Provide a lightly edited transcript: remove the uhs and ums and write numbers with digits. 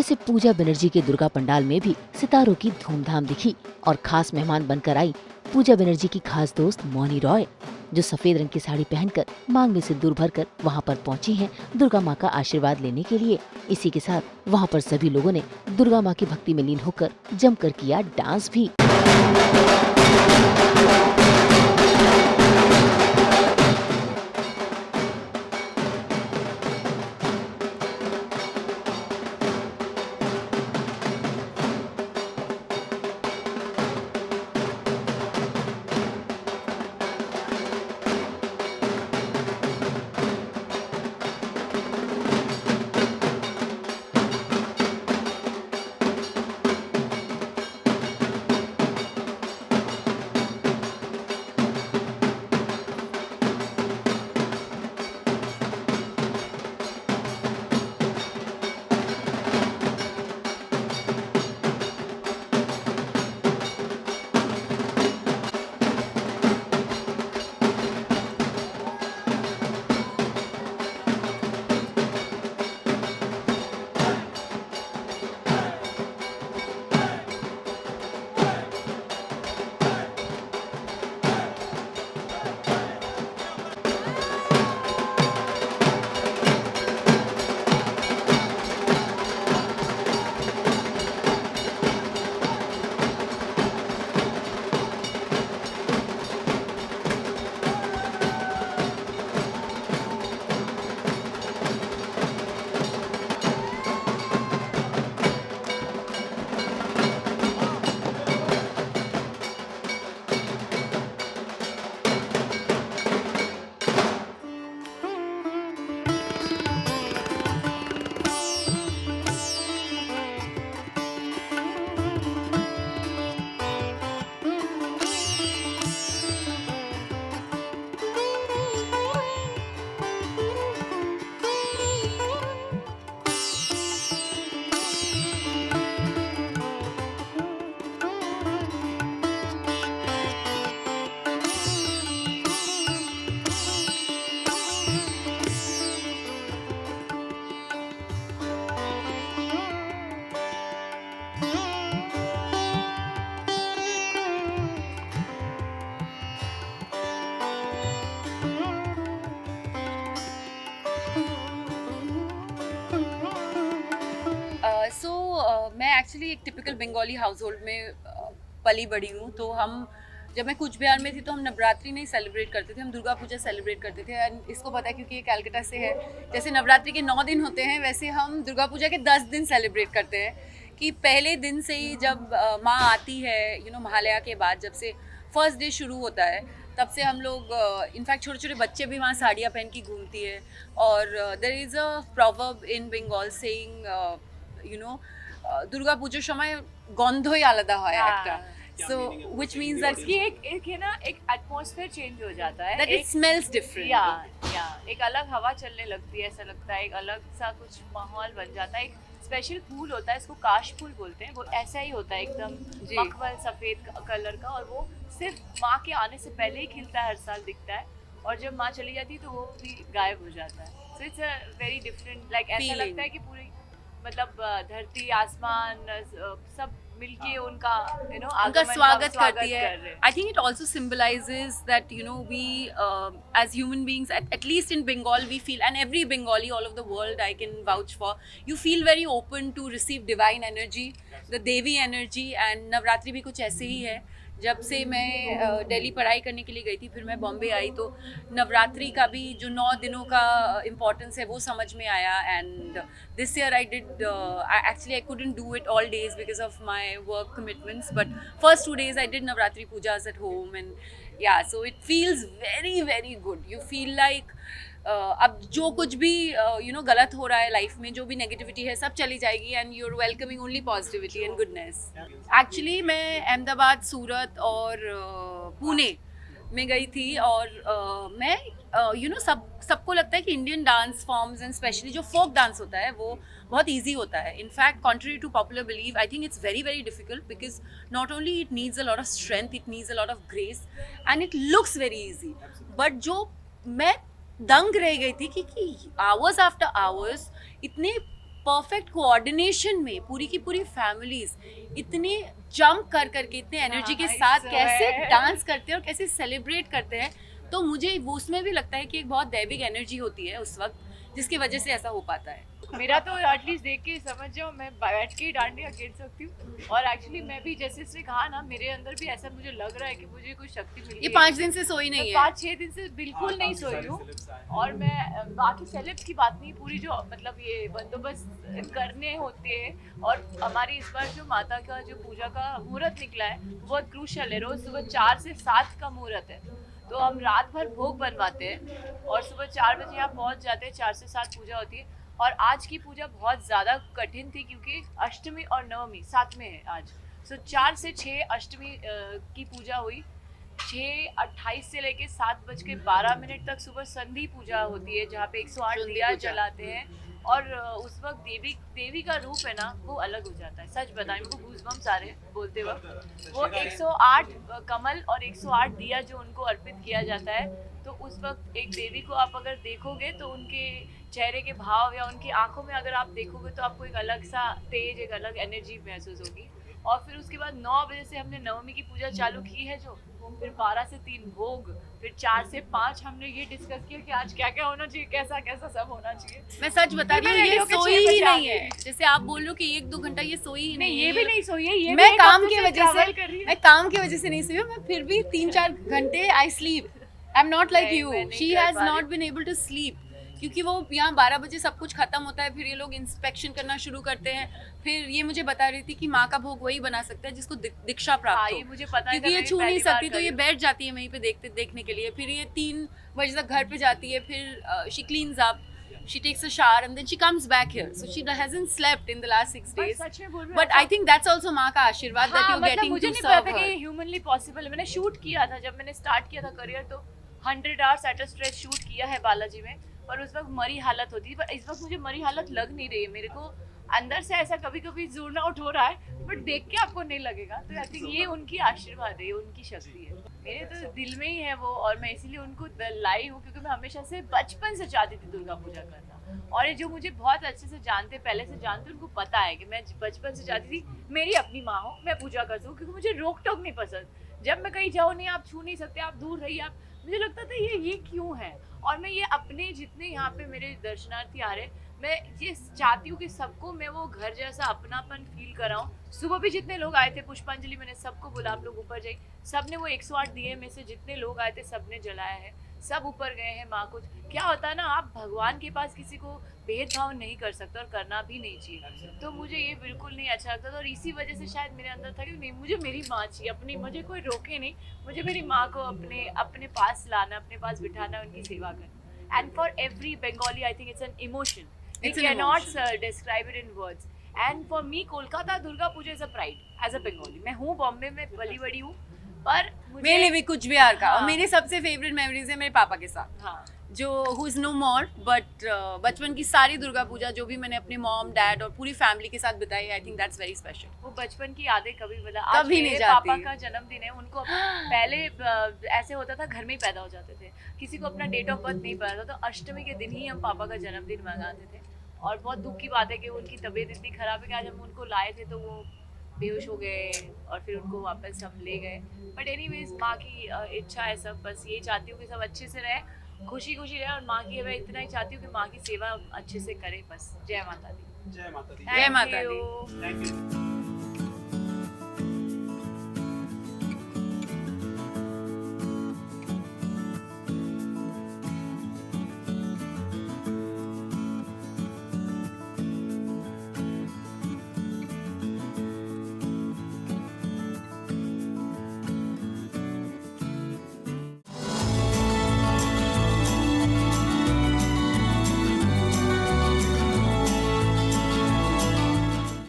वैसे पूजा बनर्जी के दुर्गा पंडाल में भी सितारों की धूमधाम दिखी और खास मेहमान बनकर आई पूजा बनर्जी की खास दोस्त मौनी रॉय, जो सफेद रंग की साड़ी पहनकर मांग में सिंदूर भरकर वहां पर पहुंची हैं दुर्गा माँ का आशीर्वाद लेने के लिए। इसी के साथ वहां पर सभी लोगों ने दुर्गा माँ की भक्ति में लीन होकर जमकर किया डांस भी। मैं एक्चुअली एक टिपिकल बंगाली हाउस होल्ड में पली बड़ी हूँ। तो हम जब मैं कूच बिहार में थी तो हम नवरात्रि नहीं सेलिब्रेट करते थे, हम दुर्गा पूजा सेलिब्रेट करते थे। एंड इसको पता है क्योंकि ये कैलकाटा से है। जैसे नवरात्रि के 9 दिन होते हैं वैसे हम दुर्गा पूजा के 10 दिन सेलिब्रेट करते हैं। कि पहले दिन से ही जब माँ आती है महालया के बाद, जब से फर्स्ट डे शुरू होता है तब से हम लोग इनफैक्ट छोटे छोटे बच्चे भी वहाँ साड़ियाँ पहन की घूमती है। और there is a proverb in Bengal saying Durga পুজোর সময় গন্ধই আলাদা হয় একটা, সো व्हिच मींस दैट कि एक है ना, एक एटमॉस्फेयर चेंज हो जाता है, दैट इट स्मेल्स डिफरेंट। या एक अलग हवा चलने लगती है, ऐसा लगता है एक अलग सा कुछ माहौल बन जाता है। एक स्पेशल फूल होता है, इसको काश फूल बोलते हैं, वो ऐसा ही होता है एकदम मखमल सफेद कलर का, और वो सिर्फ माँ के आने से पहले ही खिलता है, हर साल दिखता है, और जब माँ चली जाती है तो वो भी गायब हो जाता है। So it's a very different, like ऐसा लगता है कि पूरी मतलब धरती आसमान सब मिलके उनका उनका स्वागत करती है। I think it also symbolises that we as human beings at least in Bengal we feel, and every Bengali all over the world I can vouch for, you feel very open to receive divine energy, the Devi energy। and Navratri भी कुछ ऐसे ही है। जब से मैं दिल्ली पढ़ाई करने के लिए गई थी, फिर मैं बॉम्बे आई, तो नवरात्रि का भी जो 9 दिनों का इम्पोर्टेंस है वो समझ में आया। And this year I did actually I couldn't do it all days because of my work commitments, but first 2 days I did Navratri pujas at home. And yeah so it feels very very good. You feel like अब जो कुछ भी गलत हो रहा है life में, जो भी नेगेटिविटी है, सब चली जाएगी and you are welcoming only positivity and goodness. Actually मैं अहमदाबाद, सूरत और पुणे में गई थी। और मैं सबको लगता है कि Indian dance forms and specially जो फोक डांस होता है वो बहुत ईजी होता है। In fact contrary to popular belief, I think it's very very difficult because not only it needs a lot of strength, it needs a lot of grace and it looks very easy. But जो मैं दंग रह गई थी कि hours after hours इतने perfect coordination में पूरी की पूरी फैमिलीज इतने जंप कर करके इतने एनर्जी के साथ कैसे डांस करते हैं और कैसे सेलिब्रेट करते हैं, तो मुझे वो उसमें भी लगता है कि एक बहुत दैविक एनर्जी होती है उस वक्त जिसकी वजह से ऐसा हो पाता है। मेरा तो एटलीस्ट देख के समझ जाओ, मैं बैठ के ही डांडिया खेल सकती हूँ। और एक्चुअली मैं भी जैसे इसने कहा ना, मेरे अंदर भी ऐसा मुझे लग रहा है कि मुझे कुछ शक्ति मिली ये है। 5 दिन से सोई नहीं है, 5-6 दिन से बिल्कुल नहीं सोई हूँ। और मैं बाकी सेलेब्स की बात नहीं, पूरी जो मतलब ये बंदोबस्त करने होते हैं। और हमारी इस बार जो माता का जो पूजा का मुहूर्त निकला है वो बहुत क्रूशल है। रोज सुबह 4 से 7 का मुहूर्त है, तो हम रात भर भोग बनवाते हैं और सुबह 4 बजे यहाँ पहुँच जाते हैं। 4 से 7 पूजा होती है। और आज की पूजा बहुत ज़्यादा कठिन थी क्योंकि अष्टमी और नवमी साथ में है आज। सो 4 से 6 अष्टमी की पूजा हुई। 6:28 से लेके 7:12 तक सुबह संधि पूजा होती है, जहाँ पे 108 दिया जलाते हैं। और उस वक्त देवी का रूप है ना, वो अलग हो जाता है। सच बताएं, मेरे को गूज़बम्प्स आ रहे हैं बोलते वक्त। वो 108 कमल और 108 दिया जो उनको अर्पित किया जाता है, तो उस वक्त एक देवी को आप अगर देखोगे तो उनके चेहरे के भाव या उनकी आंखों में अगर आप देखोगे तो आपको एक अलग सा तेज, एक अलग एनर्जी महसूस होगी। और फिर उसके बाद 9 बजे से हमने नवमी की पूजा चालू की है, जो फिर 12 से 3 भोग, फिर 4 से 5 हमने ये डिस्कस किया कि आज क्या क्या होना चाहिए, कैसा कैसा सब होना चाहिए। मैं सच बता रही हूँ, ये सोई ही नहीं है। जैसे आप बोल रहे हो कि 1-2 घंटा ये सोई ही नहीं है, ये भी नहीं सोई है। ये मैं भी काम एक की हफ्ते वजह travel से कर रही हूँ। मैं काम की वजह से नहीं सोई हूँ। मैं फिर भी 3-4 घंटे I sleep. I am not like नहीं, यू, मैं नहीं शी कर हैज पा रही। Not been able to sleep, क्योंकि वो यहाँ 12 बजे सब कुछ खत्म होता है, फिर ये लोग इंस्पेक्शन करना शुरू करते हैं। फिर ये मुझे बता रही थी कि माँ का भोग वही बना सकता है जिसको दीक्षा हाँ, प्राप्त ये हो, मुझे पता है, क्योंकि ये मैंने छू नहीं पहली बार सकती, तो ये करी। बैठ जाती है वहीं पे देखने के लिए। फिर ये 3 बजे तक घर पे जाती है, फिर she cleans up, she takes a shower and then she comes back here, so she hasn't slept in the last 6 days. सच में बोल रही हूँ, But I think that's also माँ का आशीर्वाद that you're मतलब getting मुझे to नहीं serve पता था कि her. ये ह्यूमनली पॉसिबल है। मैंने शूट किया था, जब मैंने स्टार्ट किया था करियर, तो 100 hours at a stretch shoot किया है बालाजी में। और उस वक्त मरी हालत होती थी, पर इस वक्त मुझे मरी हालत लग नहीं रही है। मेरे को अंदर से ऐसा कभी कभी जोन आउट हो रहा है, बट देख के आपको नहीं लगेगा। तो आई थिंक ये उनकी आशीर्वाद है, ये उनकी शक्ति है। मेरे तो दिल में ही है वो, और मैं इसीलिए उनको लाई हूँ क्योंकि मैं हमेशा से बचपन से चाहती थी दुर्गा पूजा करना। और ये जो मुझे बहुत अच्छे से जानते, पहले से जानते, उनको पता है कि मैं बचपन से चाहती थी मेरी अपनी माँ हो, मैं पूजा कर सकूँ, क्योंकि मुझे रोक टोक नहीं पसंद। जब मैं कहीं जाऊँ, नहीं आप छू नहीं सकते, आप दूर रहिए, आप, मुझे लगता था ये क्यों है। और मैं ये अपने जितने यहाँ पे मेरे दर्शनार्थी आ रहे, मैं ये चाहती हूँ कि सबको मैं वो घर जैसा अपनापन फील कराऊँ। सुबह भी जितने लोग आए थे पुष्पांजलि, मैंने सबको बोला आप लोग ऊपर जाइए। सब ने वो 108 दिए में से जितने लोग आए थे सब ने जलाया है, सब ऊपर गए हैं माँ को। क्या होता है ना, आप भगवान के पास किसी को भेदभाव नहीं कर सकते और करना भी नहीं चाहिए। तो मुझे ये बिल्कुल नहीं अच्छा लगता था, और इसी वजह से शायद मेरे अंदर था कि नहीं, मुझे मेरी माँ चाहिए अपनी, मुझे कोई रोके नहीं, मुझे मेरी माँ को अपने पास लाना, अपने पास बिठाना, उनकी सेवा करना। And for every Bengali I think it's an emotion, we can not describe it in words. And for me Kolkata Durga Puja is a pride as a Bengali. मैं हूँ बॉम्बे में पली बड़ी हूँ, पर मेरे लिए भी कुछ बिहार का। हाँ। और मेरी सबसे फेवरेट मेमोरीज है मेरे पापा के साथ, हाँ, जो who is no more, but बचपन की सारी दुर्गा पूजा जो भी मैंने अपने मॉम, डैड और पूरी फैमिली के साथ बिताई, I think that's very special. वो बचपन की यादें कभी बता। आज कभी नहीं मेरे जाती। पापा का जन्मदिन है, उनको पहले ऐसे होता था घर में ही पैदा हो जाते थे, किसी को अपना डेट ऑफ बर्थ नहीं पता था, तो अष्टमी के दिन ही हम पापा का जन्मदिन मनाते थे। और बहुत दुख की बात है कि उनकी तबीयत इतनी खराब है कि आज हम उनको लाए थे तो वो बेहोश हो गए, और फिर उनको वापस हम ले गए। बट एनीवेज, माँ की इच्छा है सब, बस यही चाहती हूँ कि सब अच्छे से रहे, खुशी खुशी रहे। और माँ की मैं इतना ही चाहती हूँ कि माँ की सेवा अच्छे से करे, बस। जय माता दी। जय माता दी। जय माता दी। Thank you. Thank you.